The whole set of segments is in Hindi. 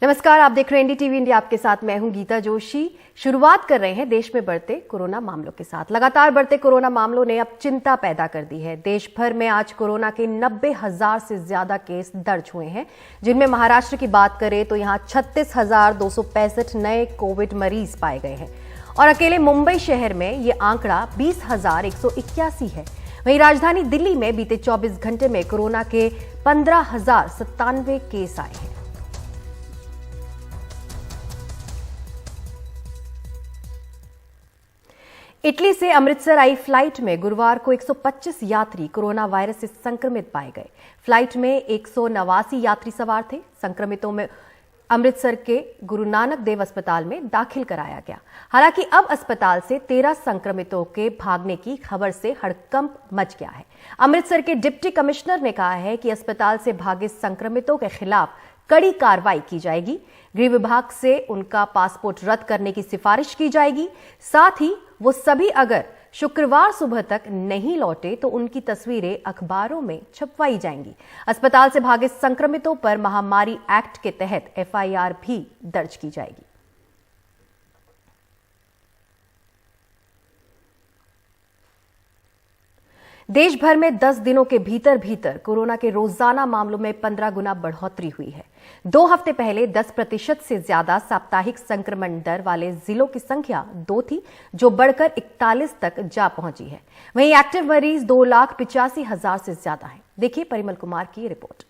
नमस्कार, आप देख रहे हैं एनडीटीवी इंडिया। आपके साथ मैं हूं गीता जोशी। शुरुआत कर रहे हैं देश में बढ़ते कोरोना मामलों के साथ। लगातार बढ़ते कोरोना मामलों ने अब चिंता पैदा कर दी है। देश भर में आज कोरोना के 90,000 से ज्यादा केस दर्ज हुए हैं, जिनमें महाराष्ट्र की बात करें तो यहां 36,265 नए कोविड मरीज पाए गए हैं और अकेले मुंबई शहर में ये आंकड़ा 20,181 है। वहीं राजधानी दिल्ली में बीते 24 घंटे में कोरोना के 15,097 केस आए हैं। इटली से अमृतसर आई फ्लाइट में गुरुवार को 125 यात्री कोरोना वायरस से संक्रमित पाए गए। फ्लाइट में 189 यात्री सवार थे। संक्रमितों में अमृतसर के गुरु नानक देव अस्पताल में दाखिल कराया गया। हालांकि अब अस्पताल से 13 संक्रमितों के भागने की खबर से हड़कंप मच गया है। अमृतसर के डिप्टी कमिश्नर ने कहा है कि अस्पताल से भागे संक्रमितों के खिलाफ कड़ी कार्रवाई की जाएगी। गृह विभाग से उनका पासपोर्ट रद्द करने की सिफारिश की जाएगी। साथ ही वो सभी अगर शुक्रवार सुबह तक नहीं लौटे तो उनकी तस्वीरें अखबारों में छपवाई जाएंगी। अस्पताल से भागे संक्रमितों पर महामारी एक्ट के तहत एफआईआर भी दर्ज की जाएगी। देश भर में 10 दिनों के भीतर कोरोना के रोजाना मामलों में 15 गुना बढ़ोतरी हुई है। 2 हफ्ते पहले 10% से ज्यादा साप्ताहिक संक्रमण दर वाले जिलों की संख्या 2 थी, जो बढ़कर 41 तक जा पहुंची है। वहीं एक्टिव मरीज 2,85,000 से ज्यादा हैं। देखिए परिमल कुमार की रिपोर्ट।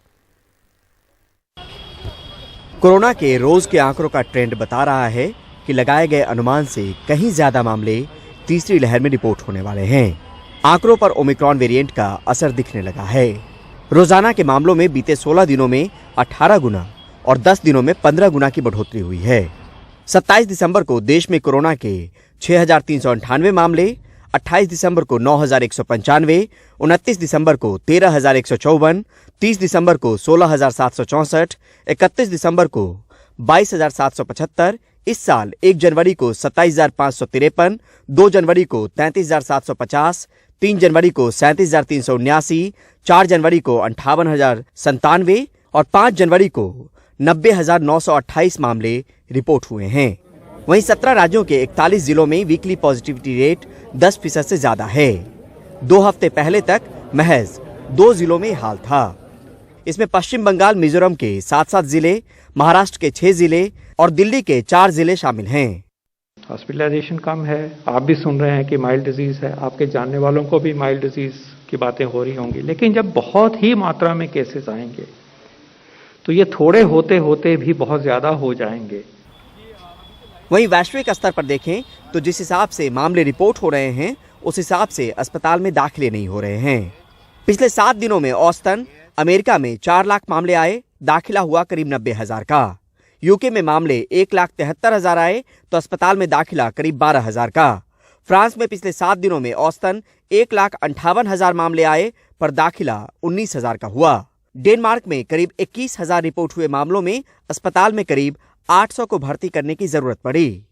कोरोना के रोज के आंकड़ों का ट्रेंड बता रहा है कि लगाए गए अनुमान से कहीं ज्यादा मामले तीसरी लहर में रिपोर्ट होने वाले हैं। आंकड़ों पर ओमिक्रॉन वेरिएंट का असर दिखने लगा है। रोजाना के मामलों में बीते 16 दिनों में 18 गुना और 10 दिनों में 15 गुना की बढ़ोतरी हुई है। 27 दिसंबर को देश में कोरोना के 6,398 मामले, 28 दिसंबर को 9,195, 29 दिसंबर को 13,154, 30 दिसंबर को 16,764, 31 दिसंबर को 22,775, इस साल 1 जनवरी को 27,553, 2 जनवरी को 33,750, 3 जनवरी को 37,379, 4 जनवरी को 58,097 और 5 जनवरी को 90,928 मामले रिपोर्ट हुए हैं। वहीं 17 राज्यों के 41 जिलों में वीकली पॉजिटिविटी रेट 10% से ज्यादा है। 2 हफ्ते पहले तक महज 2 जिलों में हाल था। इसमें पश्चिम बंगाल, मिजोरम के 7 जिले, महाराष्ट्र के 6 जिले और दिल्ली के 4 जिले शामिल हैं। हॉस्पिटलाइजेशन कम है। आप भी सुन रहे हैं कि माइल्ड डिजीज है। आपके जानने वालों को भी माइल्ड डिजीज की बातें हो रही होंगी। लेकिन जब बहुत ही मात्रा में केसेस आएंगे तो ये थोड़े होते होते भी बहुत ज्यादा हो जाएंगे। वहीं वैश्विक स्तर पर देखें तो जिस हिसाब से मामले रिपोर्ट हो रहे हैं, उस हिसाब से अस्पताल में दाखिले नहीं हो रहे हैं। पिछले 7 दिनों में औसतन अमेरिका में 4 लाख मामले आए, दाखिला हुआ करीब 90,000 का। यूके में मामले 1,73,000 आए तो अस्पताल में दाखिला करीब 12,000 का। फ्रांस में पिछले 7 दिनों में औसतन 1,58,000 मामले आए पर दाखिला 19,000 का हुआ। डेनमार्क में करीब 21,000 रिपोर्ट हुए मामलों में अस्पताल में करीब 800 को भर्ती करने की जरूरत पड़ी।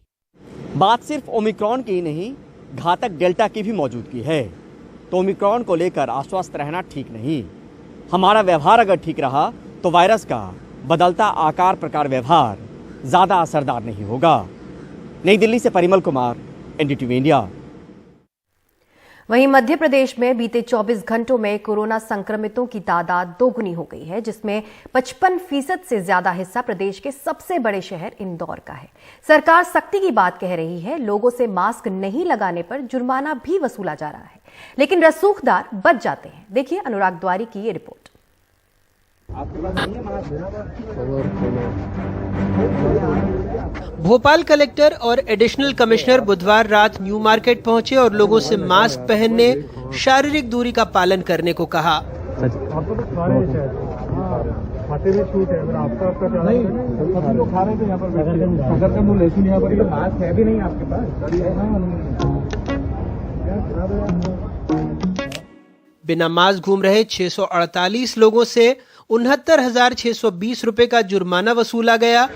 बात सिर्फ ओमिक्रॉन की ही नहीं, घातक डेल्टा की भी मौजूदगी है। तो ओमिक्रॉन को लेकर आश्वस्त रहना ठीक नहीं। हमारा व्यवहार अगर ठीक रहा तो वायरस का बदलता आकार प्रकार व्यवहार ज्यादा असरदार नहीं होगा। नई दिल्ली से परिमल कुमार, एनडीटीवी इंडिया। वहीं मध्य प्रदेश में बीते 24 घंटों में कोरोना संक्रमितों की तादाद 2 गुनी हो गई है, जिसमें 55% से ज्यादा हिस्सा प्रदेश के सबसे बड़े शहर इंदौर का है। सरकार सख्ती की बात कह रही है। लोगों से मास्क नहीं लगाने पर जुर्माना भी वसूला जा रहा है, लेकिन रसूखदार बच जाते हैं। देखिए अनुराग द्वारी की ये रिपोर्ट। भोपाल कलेक्टर और एडिशनल कमिश्नर बुधवार रात न्यू मार्केट पहुंचे और लोगं से मास्क पहनने, शारीरिक दूरी का पालन करने को कहा। बिना मास्क घूम रहे 648 लोगों से 69,620 रुपए का जुर्माना वसूला गया।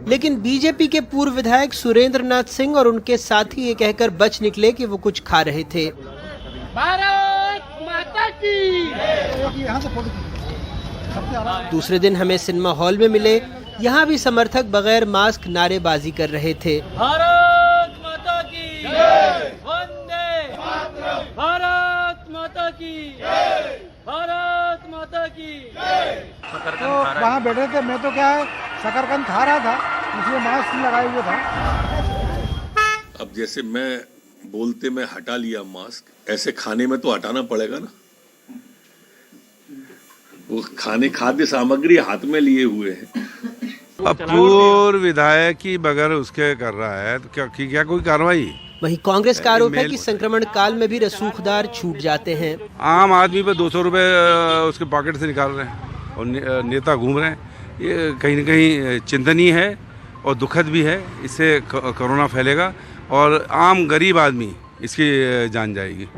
लेकिन बीजेपी के पूर्व विधायक सुरेंद्र नाथ सिंह और उनके साथी ये कहकर बच निकले कि वो कुछ खा रहे थे। भारत माता दूसरे दिन हमें सिनेमा हॉल में मिले, यहाँ भी समर्थक बगैर मास्क नारेबाजी कर रहे थे। भारत माता की जय, वंदे मातरम, भारत माता की जय, भारत माता की जय। तो वहाँ बैठे थे, मैं तो क्या है शकरकंद खा रहा था, इसलिए मास्क लगाए हुए था। अब जैसे मैं बोलते में हटा लिया मास्क, ऐसे खाने में तो हटाना पड़ेगा ना। वो खाद्य सामग्री हाथ में लिए हुए हैं। अब पूर्व विधायक की बगैर उसके कर रहा है तो क्या कोई कार्रवाई? वहीं कांग्रेस का आरोप है कि संक्रमण काल में भी रसूखदार छूट जाते हैं। आम आदमी पे 200 रुपए उसके पॉकेट से निकाल रहे हैं और नेता घूम रहे हैं। ये कहीं न कहीं चिंतनीय है और दुखद भी है। इससे कोरोना फैलेगा और आम गरीब आदमी इसकी जान जाएगी।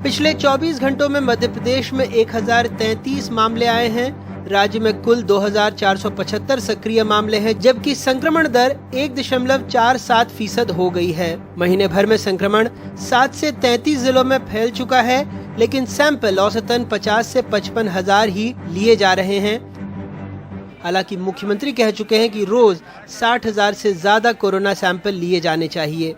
पिछले 24 घंटों में मध्य प्रदेश में 1033 मामले आए हैं। राज्य में कुल 2475 सक्रिय मामले हैं, जबकि संक्रमण दर 1.47% हो गई है। महीने भर में संक्रमण 7 से 33 जिलों में फैल चुका है, लेकिन सैंपल औसतन 50 से 55 हजार ही लिए जा रहे हैं। हालांकि मुख्यमंत्री कह चुके हैं कि रोज 60,000 से ज्यादा कोरोना सैंपल लिए जाने चाहिए।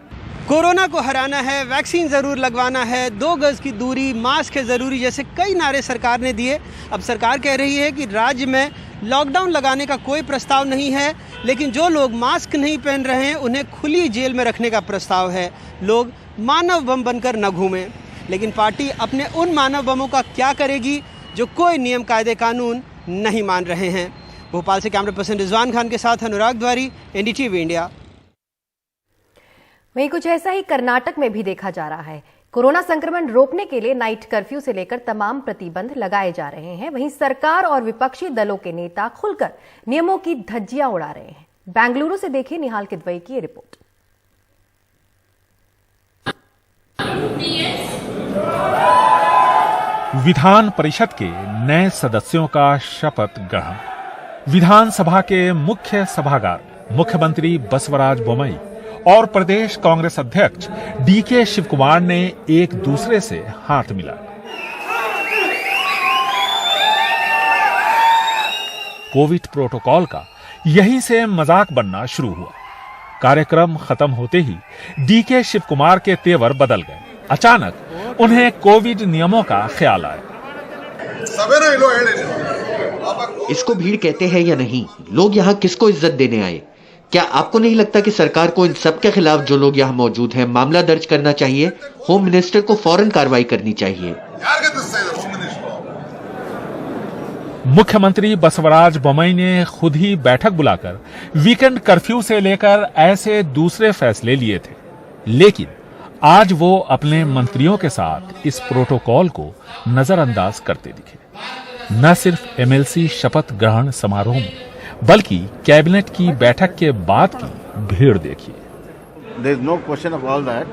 कोरोना को हराना है, वैक्सीन जरूर लगवाना है, 2 गज की दूरी, मास्क है जरूरी, जैसे कई नारे सरकार ने दिए। अब सरकार कह रही है कि राज्य में लॉकडाउन लगाने का कोई प्रस्ताव नहीं है, लेकिन जो लोग मास्क नहीं पहन रहे हैं उन्हें खुली जेल में रखने का प्रस्ताव है। लोग मानव बम बनकर न घूमें। लेकिन पार्टी अपने उन मानव बमों का क्या करेगी जो कोई नियम कायदे कानून नहीं मान रहे हैं। भोपाल से कैमरा पर्सन रिजवान खान के साथ अनुराग द्वारी, एनडीटीवी इंडिया। वहीं कुछ ऐसा ही कर्नाटक में भी देखा जा रहा है। कोरोना संक्रमण रोकने के लिए नाइट कर्फ्यू से लेकर तमाम प्रतिबंध लगाए जा रहे हैं। वहीं सरकार और विपक्षी दलों के नेता खुलकर नियमों की धज्जियां उड़ा रहे हैं। बेंगलुरु से देखिए निहाल किदवई की रिपोर्ट। विधान परिषद के नए सदस्यों का शपथ ग्रहण। विधानसभा के मुख्य सभागार में मुख्यमंत्री बसवराज बोम्मई और प्रदेश कांग्रेस अध्यक्ष डीके शिवकुमार ने एक दूसरे से हाथ मिलाया। कोविड प्रोटोकॉल का यहीं से मजाक बनना शुरू हुआ। कार्यक्रम खत्म होते ही डीके शिवकुमार के तेवर बदल गए। अचानक उन्हें कोविड नियमों का ख्याल आया। इसको भीड़ कहते हैं या नहीं? लोग यहाँ किसको इज्जत देने आए? क्या आपको नहीं लगता कि सरकार को इन सब के खिलाफ जो लोग यहाँ मौजूद हैं मामला दर्ज करना चाहिए? होम मिनिस्टर को फौरन कार्रवाई करनी चाहिए। मुख्यमंत्री बसवराज बोम्मई ने खुद ही बैठक बुलाकर वीकेंड कर्फ्यू से लेकर ऐसे दूसरे फैसले लिए थे, लेकिन आज वो अपने मंत्रियों के साथ इस प्रोटोकॉल को नजरअंदाज करते दिखे। न सिर्फ एमएलसी शपथ ग्रहण समारोह में, बल्कि कैबिनेट की बैठक के बाद की भीड़ देखिए। There is no question of all that.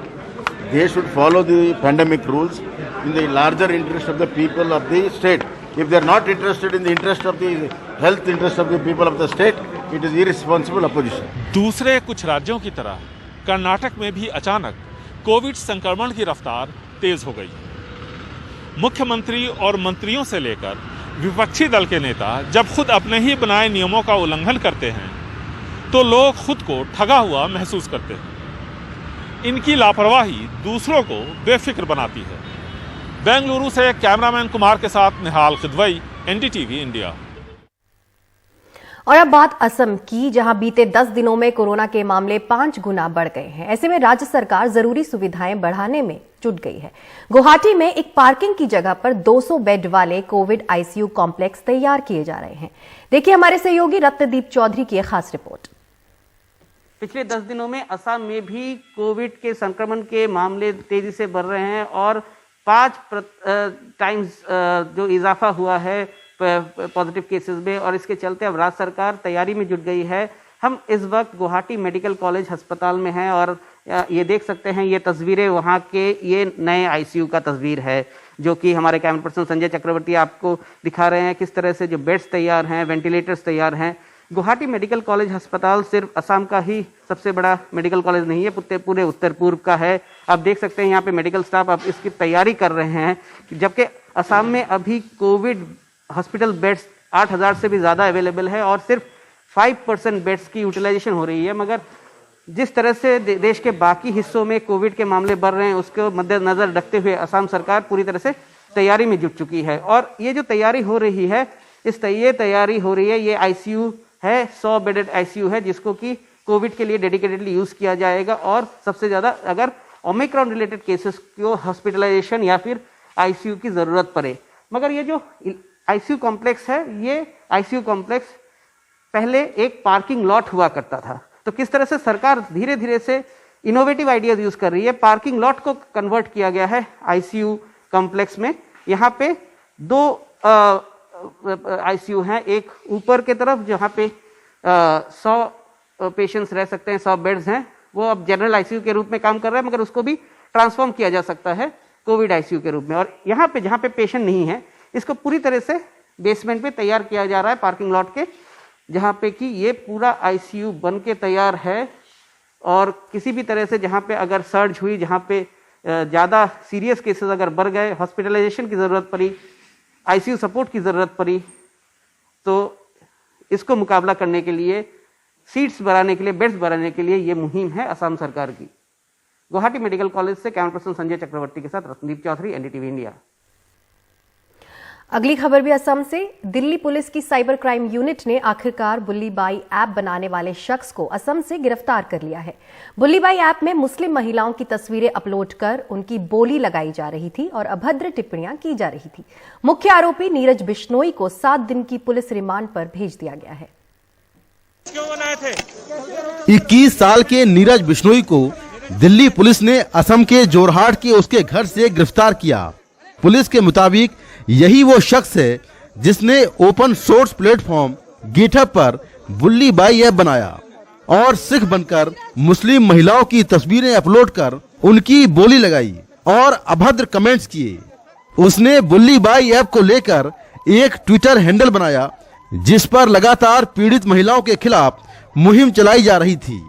They should follow the pandemic rules in the larger interest of the people of the state. If they are not interested in the interest of the health interest of the people of the state, it is irresponsible opposition. दूसरे कुछ राज्यों की तरह कर्नाटक में भी अचानक कोविड संक्रमण की रफ्तार तेज हो गई। मुख्यमंत्री और मंत्रियों से लेकर विपक्षी दल के नेता जब खुद अपने ही बनाए नियमों का उल्लंघन करते हैं तो लोग खुद को ठगा हुआ महसूस करते हैं। इनकी लापरवाही दूसरों को बेफिक्र बनाती है। बेंगलुरु से कैमरामैन कुमार के साथ निहाल किदवई, एनडीटीवी इंडिया। और अब बात असम की, जहां बीते 10 दिनों में कोरोना के मामले 5 गुना बढ़ गए हैं। ऐसे में राज्य सरकार जरूरी सुविधाएं बढ़ाने में जुट गई है। गुवाहाटी में एक पार्किंग की जगह पर 200 बेड वाले कोविड आईसीयू कॉम्प्लेक्स तैयार किए जा रहे हैं। देखिए हमारे सहयोगी रत्नदीप चौधरी की एक खास रिपोर्ट। पिछले 10 दिनों में असम में भी कोविड के संक्रमण के मामले तेजी से बढ़ रहे हैं और 5 टाइम्स जो इजाफा हुआ है पॉजिटिव केसेस में, और इसके चलते अब राज्य सरकार तैयारी में जुट गई है। हम इस वक्त गुवाहाटी मेडिकल कॉलेज अस्पताल में हैं और ये देख सकते हैं, ये तस्वीरें वहाँ के ये नए आईसीयू का तस्वीर है जो कि हमारे कैमरा पर्सन संजय चक्रवर्ती आपको दिखा रहे हैं किस तरह से जो बेड्स तैयार हैं, वेंटिलेटर्स तैयार हैं। गुवाहाटी मेडिकल कॉलेज अस्पताल सिर्फ असम का ही सबसे बड़ा मेडिकल कॉलेज नहीं है, पूरे उत्तर पूर्व का है। आप देख सकते हैं यहाँ पे मेडिकल स्टाफ अब इसकी तैयारी कर रहे हैं, जबकि असम में अभी कोविड हॉस्पिटल बेड्स 8,000 से भी ज़्यादा अवेलेबल है और सिर्फ 5% बेड्स की यूटिलाइजेशन हो रही है। मगर जिस तरह से देश के बाकी हिस्सों में कोविड के मामले बढ़ रहे हैं, उसको मद्देनजर रखते हुए असम सरकार पूरी तरह से तैयारी में जुट चुकी है। और ये जो तैयारी हो रही है, ये आईसीयू है, 100 बेडेड आईसीयू है, जिसको कि कोविड के लिए डेडिकेटेडली यूज किया जाएगा। और सबसे ज्यादा अगर ओमिक्रॉन रिलेटेड केसेस को हॉस्पिटलाइजेशन या फिर आईसीयू की जरूरत पड़े। मगर ये जो आईसीयू कॉम्प्लेक्स है, ये आईसीयू कॉम्प्लेक्स पहले एक पार्किंग लॉट हुआ करता था। तो किस तरह से सरकार धीरे धीरे से इनोवेटिव आइडियाज यूज कर रही है। पार्किंग लॉट को कन्वर्ट किया गया है आईसीयू कॉम्प्लेक्स में। यहाँ पे 2 आईसीयू हैं, एक ऊपर के तरफ जहाँ पे 100 पेशेंट्स रह सकते हैं, 100 बेड्स हैं, वो अब जनरल आईसीयू के रूप में काम कर रहा है, मगर उसको भी ट्रांसफॉर्म किया जा सकता है कोविड आईसीयू के रूप में। और यहाँ पे जहाँ पे पेशेंट नहीं है, इसको पूरी तरह से बेसमेंट पे तैयार किया जा रहा है पार्किंग लॉट के, जहाँ पे कि ये पूरा आईसीयू बन के तैयार है। और किसी भी तरह से जहाँ पे अगर सर्ज हुई, जहाँ पे ज़्यादा सीरियस केसेस अगर बढ़ गए, हॉस्पिटलाइजेशन की ज़रूरत पड़ी, आईसीयू सपोर्ट की ज़रूरत पड़ी, तो इसको मुकाबला करने के लिए, सीट्स बढ़ाने के लिए, बेड्स बढ़ाने के लिए ये मुहिम है असम सरकार की। गुवाहाटी मेडिकल कॉलेज से कैमरा पर्सन संजय चक्रवर्ती के साथ रत्नदीप चौधरी, एनडीटीवी इंडिया। अगली खबर भी असम से। दिल्ली पुलिस की साइबर क्राइम यूनिट ने आखिरकार बुल्ली बाई ऐप बनाने वाले शख्स को असम से गिरफ्तार कर लिया है। बुल्ली बाई ऐप में मुस्लिम महिलाओं की तस्वीरें अपलोड कर उनकी बोली लगाई जा रही थी और अभद्र टिप्पणियां की जा रही थी। मुख्य आरोपी नीरज बिश्नोई को 7 दिन की पुलिस रिमांड पर भेज दिया गया है। 21 साल के नीरज बिश्नोई को दिल्ली पुलिस ने असम के जोरहाट के उसके घर से गिरफ्तार किया। पुलिस के मुताबिक यही वो शख्स है जिसने ओपन सोर्स प्लेटफॉर्म गिटहब पर बुल्ली बाई ऐप बनाया और सिख बनकर मुस्लिम महिलाओं की तस्वीरें अपलोड कर उनकी बोली लगाई और अभद्र कमेंट्स किए। उसने बुल्ली बाई ऐप को लेकर एक ट्विटर हैंडल बनाया जिस पर लगातार पीड़ित महिलाओं के खिलाफ मुहिम चलाई जा रही थी।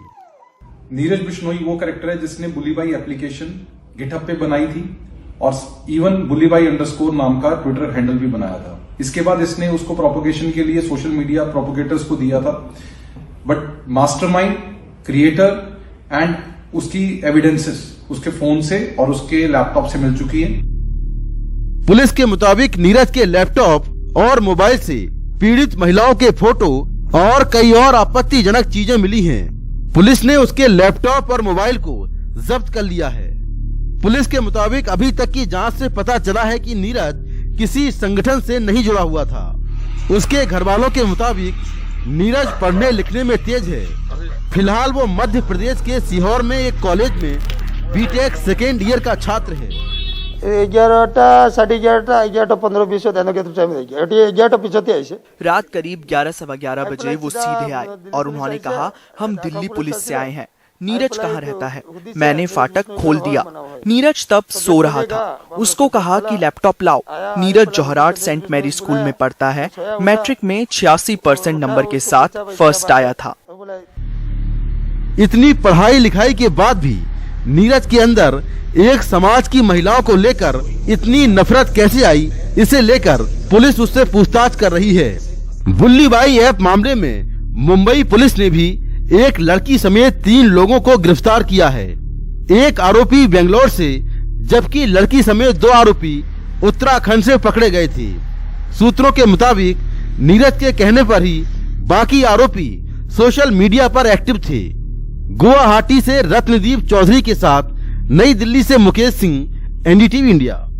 नीरज बिश्नोई वो कैरेक्टर है जिसने बुल्ली बाई एप्लीकेशन गिटहब पे बनाई थी और इवन बुल्ली बाई अंडरस्कोर नाम का ट्विटर हैंडल भी बनाया था। इसके बाद इसने उसको प्रोपोगेशन के लिए सोशल मीडिया प्रोपोगेटर्स को दिया था, बट मास्टरमाइंड, क्रिएटर एंड उसकी एविडेंसेस उसके फोन से और उसके लैपटॉप से मिल चुकी है। पुलिस के मुताबिक नीरज के लैपटॉप और मोबाइल से पीड़ित महिलाओं के फोटो और कई और आपत्तिजनक चीजें मिली हैं। पुलिस ने उसके लैपटॉप और मोबाइल को जब्त कर लिया है। पुलिस के मुताबिक अभी तक की जांच से पता चला है कि नीरज किसी संगठन से नहीं जुड़ा हुआ था। उसके घर वालों के मुताबिक नीरज पढ़ने लिखने में तेज है। फिलहाल वो मध्य प्रदेश के सीहोर में एक कॉलेज में बीटेक सेकेंड ईयर का छात्र है। 11टा 11:30 11:15-20 रात करीब 11:15 बजे वो सीधे आए और उन्होंने कहा, हम दिल्ली पुलिस से आए हैं, नीरज कहाँ रहता है? मैंने फाटक खोल दिया। नीरज तब सो रहा था। उसको कहा कि लैपटॉप लाओ। Neeraj Jorhat Saint Mary school में पढ़ता है। मैट्रिक में 86% नंबर के साथ फर्स्ट आया था। इतनी पढ़ाई लिखाई के बाद भी नीरज के अंदर एक समाज की महिलाओं को लेकर इतनी नफरत कैसे आई, इसे लेकर पुलिस उससे पूछताछ कर रही है। बुल्ली बाई ऐप मामले में मुंबई पुलिस ने भी एक लड़की समेत 3 लोगों को गिरफ्तार किया है। एक आरोपी बेंगलोर से, जबकि लड़की समेत 2 आरोपी उत्तराखंड से पकड़े गए थे। सूत्रों के मुताबिक नीरज के कहने पर ही बाकी आरोपी सोशल मीडिया पर एक्टिव थे। गुवाहाटी से रत्नदीप चौधरी के साथ नई दिल्ली से मुकेश सिंह, एनडीटीवी इंडिया।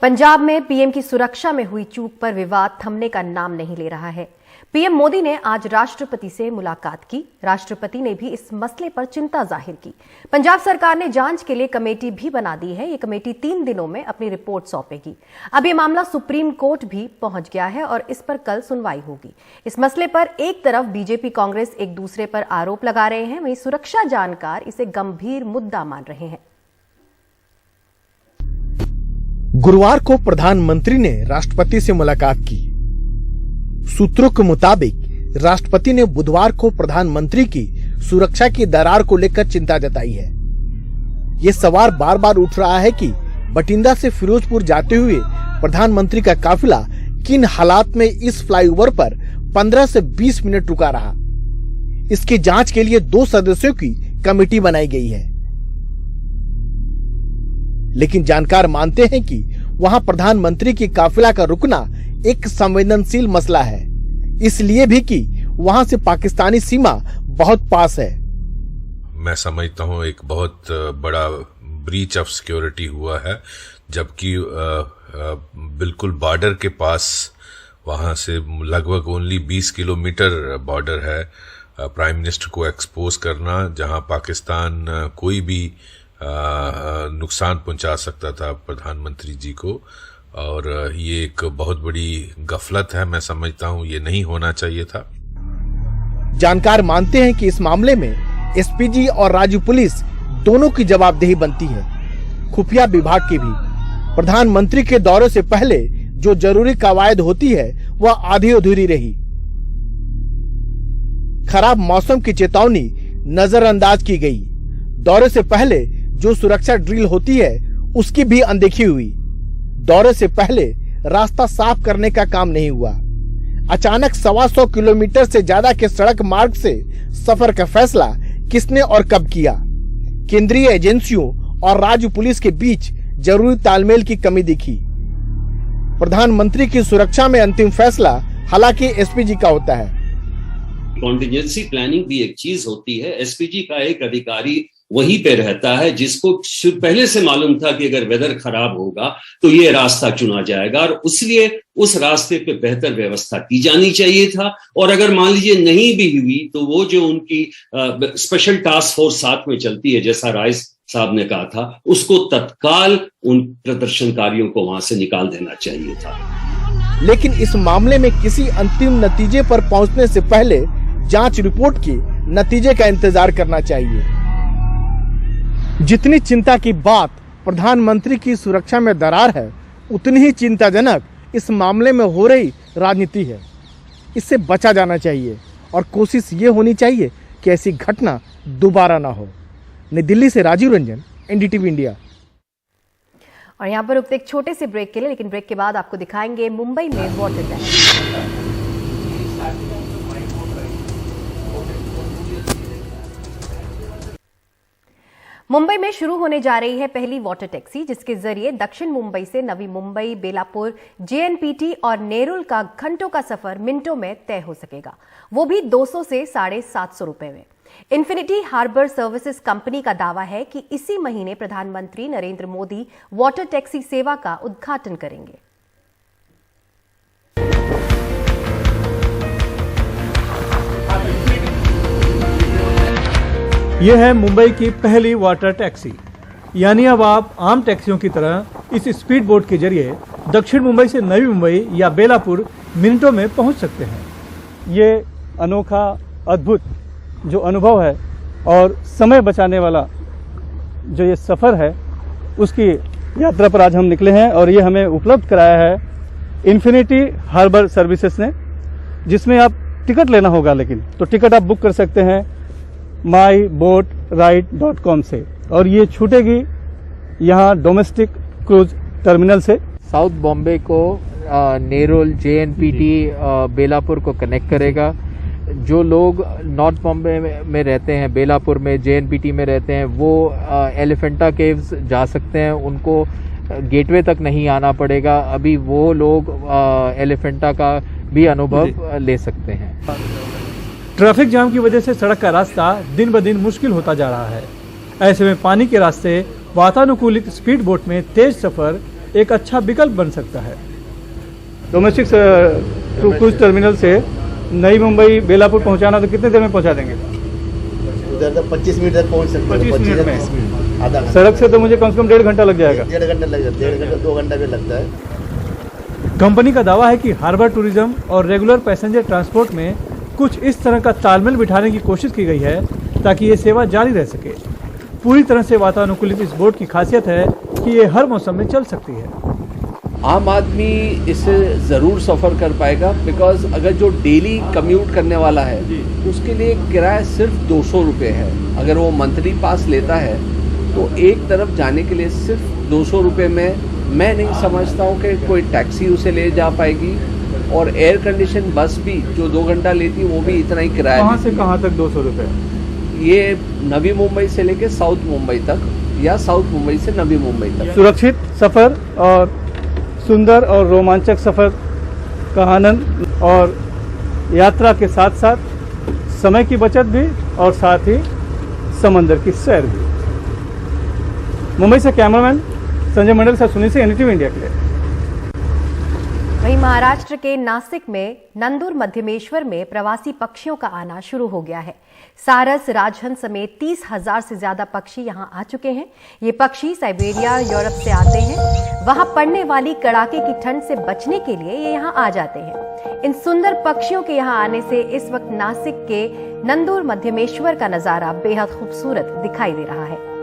पंजाब में पीएम की सुरक्षा में हुई चूक पर विवाद थमने का नाम नहीं ले रहा है। पीएम मोदी ने आज राष्ट्रपति से मुलाकात की। राष्ट्रपति ने भी इस मसले पर चिंता जाहिर की। पंजाब सरकार ने जांच के लिए कमेटी भी बना दी है। ये कमेटी 3 दिनों में अपनी रिपोर्ट सौंपेगी। अब ये मामला सुप्रीम कोर्ट भी पहुंच गया है और इस पर कल सुनवाई होगी। इस मसले पर एक तरफ बीजेपी कांग्रेस एक दूसरे पर आरोप लगा रहे हैं, वहीं सुरक्षा जानकार इसे गंभीर मुद्दा मान रहे हैं। गुरुवार को प्रधानमंत्री ने राष्ट्रपति से मुलाकात की। सूत्रों के मुताबिक राष्ट्रपति ने बुधवार को प्रधानमंत्री की सुरक्षा की दरार को लेकर चिंता जताई है। ये सवाल बार बार उठ रहा है कि बठिंडा से फिरोजपुर जाते हुए प्रधानमंत्री का काफिला किन हालात में इस फ्लाईओवर पर 15 से 20 मिनट रुका रहा, इसकी जांच के लिए 2 सदस्यों की कमेटी बनाई गई है। लेकिन जानकार मानते हैं कि वहां प्रधानमंत्री की काफिला का रुकना एक संवेदनशील मसला है, इसलिए भी कि वहां से पाकिस्तानी सीमा बहुत पास है। मैं समझता हूं एक बहुत बड़ा ब्रीच ऑफ सिक्योरिटी हुआ है, जबकि बिल्कुल बॉर्डर के पास, वहां से लगभग ओनली 20 किलोमीटर बॉर्डर है। प्राइम मिनिस्टर को एक्सपोज करना, जहां पाकिस्तान कोई भी नुकसान पहुंचा सकता था प्रधानमंत्री जी को, और ये एक बहुत बड़ी गफलत है। मैं समझता हूं ये नहीं होना चाहिए था। जानकार मानते हैं कि इस मामले में एसपीजी और राज्य पुलिस दोनों की जवाबदेही बनती है, खुफिया विभाग की भी। प्रधानमंत्री के दौरे से पहले जो जरूरी कवायद होती है वह आधी अधूरी रही। खराब मौसम की चेतावनी नजरअंदाज की गई। दौरे से पहले जो सुरक्षा ड्रिल होती है उसकी भी अनदेखी हुई। दौरे से पहले रास्ता साफ करने का काम नहीं हुआ। अचानक 125 किलोमीटर से ज्यादा के सड़क मार्ग से सफर का फैसला किसने और कब किया? केंद्रीय एजेंसियों और राज्य पुलिस के बीच जरूरी तालमेल की कमी दिखी। प्रधानमंत्री की सुरक्षा में अंतिम फैसला हालांकि एसपीजी का होता है। कॉन्टिजेंसी प्लानिंग भी एक चीज होती है। एसपीजी का एक अधिकारी वहीं पे रहता है जिसको पहले से मालूम था कि अगर वेदर खराब होगा तो ये रास्ता चुना जाएगा, और इसलिए उस रास्ते पे बेहतर व्यवस्था की जानी चाहिए था। और अगर मान लीजिए नहीं भी हुई तो वो जो उनकी स्पेशल टास्क फोर्स साथ में चलती है, जैसा राय साहब ने कहा था, उसको तत्काल उन प्रदर्शनकारियों को वहां से निकाल देना चाहिए था। लेकिन इस मामले में किसी अंतिम नतीजे पर पहुंचने से पहले जांच रिपोर्ट के नतीजे का इंतजार करना चाहिए। जितनी चिंता की बात प्रधानमंत्री की सुरक्षा में दरार है, उतनी ही चिंताजनक इस मामले में हो रही राजनीति है। इससे बचा जाना चाहिए और कोशिश ये होनी चाहिए कि ऐसी घटना दोबारा ना हो। नई दिल्ली से राजीव रंजन, एनडीटीवी इंडिया। और यहाँ पर रुकते एक छोटे से ब्रेक के लिए, लेकिन ब्रेक के बाद आपको दिखाएंगे मुंबई में वाटर टैक्सी। मुंबई में शुरू होने जा रही है पहली वाटर टैक्सी, जिसके जरिए दक्षिण मुंबई से नवी मुंबई, बेलापुर, जेएनपीटी और नेरुल का घंटों का सफर मिनटों में तय हो सकेगा, वो भी 200 से 750 रुपए में। इन्फिनिटी हार्बर सर्विसेज कंपनी का दावा है कि इसी महीने प्रधानमंत्री नरेंद्र मोदी वाटर टैक्सी सेवा का उद्घाटन करेंगे। यह है मुंबई की पहली वाटर टैक्सी, यानी अब आप आम टैक्सियों की तरह इस स्पीड बोट के जरिए दक्षिण मुंबई से नवी मुंबई या बेलापुर मिनटों में पहुंच सकते हैं। ये अनोखा, अद्भुत जो अनुभव है और समय बचाने वाला जो ये सफ़र है, उसकी यात्रा पर आज हम निकले हैं। और ये हमें उपलब्ध कराया है इन्फिनिटी हार्बर सर्विसेज ने, जिसमें आप टिकट लेना होगा, लेकिन तो टिकट आप बुक कर सकते हैं myboatride.com से, और ये छूटेगी यहाँ डोमेस्टिक क्रूज टर्मिनल से। साउथ बॉम्बे को नेरुल, जेएनपीटी, बेलापुर को कनेक्ट करेगा। जो लोग नॉर्थ बॉम्बे में रहते हैं, बेलापुर में, जेएनपीटी में रहते हैं, वो एलिफेंटा केव्स जा सकते हैं, उनको गेटवे तक नहीं आना पड़ेगा। अभी वो लोग एलिफेंटा का भी अनुभव ले सकते हैं। ट्रैफिक जाम की वजह से सड़क का रास्ता दिन ब दिन मुश्किल होता जा रहा है। ऐसे में पानी के रास्ते वातानुकूलित स्पीड बोट में तेज सफर एक अच्छा विकल्प बन सकता है। डोमेस्टिक क्रूज टर्मिनल से नई मुंबई, बेलापुर पहुंचाना तो कितने देर में पहुंचा देंगे? उधर तो 25 मिनट तक पहुंच सकते हैं। 25 मिनट में आधा घंटा। सड़क से तो मुझे कम से कम 1.5 घंटा लग जाएगा। 1.5 घंटा लग जाता है, 1.5 घंटा 2 घंटा भी लगता है। कंपनी का दावा है कि हार्बर टूरिज्म और रेगुलर पैसेंजर ट्रांसपोर्ट में कुछ इस तरह का तालमेल बिठाने की कोशिश की गई है ताकि ये सेवा जारी रह सके। पूरी तरह से वातानुकूलित इस बोट की खासियत है कि ये हर मौसम में चल सकती है। आम आदमी इससे ज़रूर सफ़र कर पाएगा, बिकॉज अगर जो डेली कम्यूट करने वाला है उसके लिए किराया सिर्फ 200 रुपये है। अगर वो मंथली पास लेता है तो एक तरफ जाने के लिए सिर्फ 200 रुपये में मैं नहीं समझता हूँ कि कोई टैक्सी उसे ले जा पाएगी। और एयर कंडीशन बस भी जो 2 घंटा लेती वो भी इतना ही किराया। कहाँ से कहाँ तक 200 रुपये? ये नवी मुंबई से लेके साउथ मुंबई तक या साउथ मुंबई से नवी मुंबई तक। सुरक्षित सफ़र और सुंदर और रोमांचक सफ़र का आनंद और यात्रा के साथ साथ समय की बचत भी और साथ ही समंदर की सैर भी। मुंबई से कैमरामैन संजय मंडल से सुनील सिंह, NDTV इंडिया के लिए। वहीं महाराष्ट्र के नासिक में नंदुर मध्यमेश्वर में प्रवासी पक्षियों का आना शुरू हो गया है। सारस, राजहंस समेत 30,000 से ज्यादा पक्षी यहां आ चुके हैं। ये पक्षी साइबेरिया, यूरोप से आते हैं। वहां पड़ने वाली कड़ाके की ठंड से बचने के लिए ये यहां आ जाते हैं। इन सुंदर पक्षियों के यहां आने से इस वक्त नासिक के नंदुर मध्यमेश्वर का नजारा बेहद खूबसूरत दिखाई दे रहा है।